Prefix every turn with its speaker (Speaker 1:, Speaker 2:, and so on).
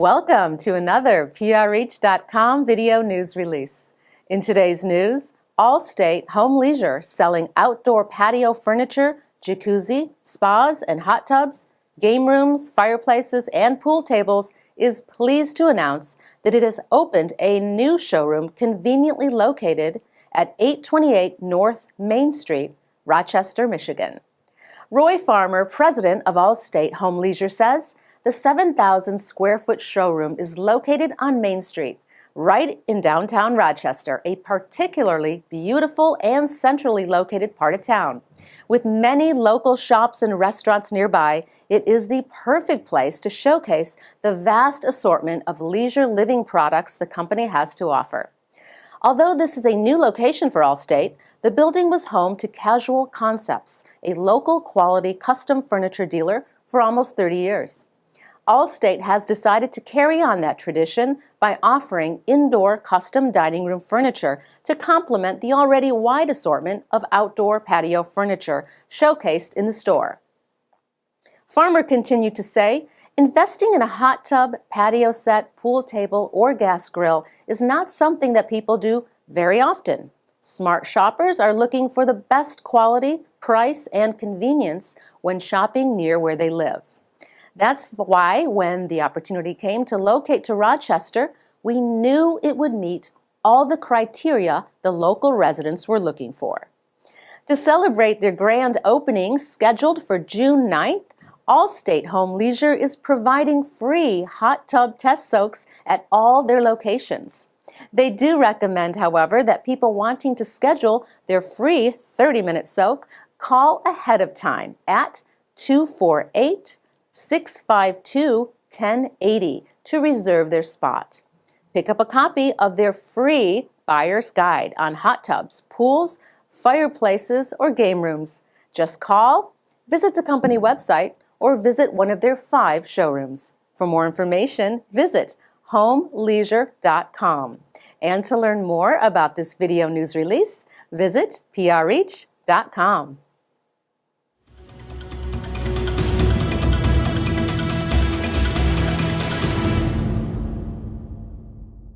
Speaker 1: Welcome to another PRReach.com video news release. In today's news, Allstate Home Leisure selling outdoor patio furniture, jacuzzi, spas and hot tubs, game rooms, fireplaces, and pool tables is pleased to announce that it has opened a new showroom conveniently located at 828 North Main Street, Rochester, Michigan. Roy Farmer, president of Allstate Home Leisure, says the 7,000 square foot showroom is located on Main Street, right in downtown Rochester, a particularly beautiful and centrally located part of town. With many local shops and restaurants nearby, it is the perfect place to showcase the vast assortment of leisure living products the company has to offer. Although this is a new location for Allstate, the building was home to Causal Concepts, a local quality custom furniture dealer for almost 30 years. Allstate has decided to carry on that tradition by offering indoor custom dining room furniture to complement the already wide assortment of outdoor patio furniture showcased in the store. Farmer continued to say, investing in a hot tub, patio set, pool table, or gas grill is not something that people do very often. Smart shoppers are looking for the best quality, price, and convenience when shopping near where they live. That's why when the opportunity came to locate to Rochester, we knew it would meet all the criteria the local residents were looking for. To celebrate their grand opening scheduled for June 9th, Allstate Home Leisure is providing free hot tub test soaks at all their locations. They do recommend, however, that people wanting to schedule their free 30-minute soak call ahead of time at 248-652-1080 to reserve their spot. Pick up a copy of their free buyer's guide on hot tubs, pools, fireplaces, or game rooms. Just call, visit the company website, or visit one of their 5 showrooms. For more information, visit homeleisure.com. And to learn more about this video news release, visit PRReach.com.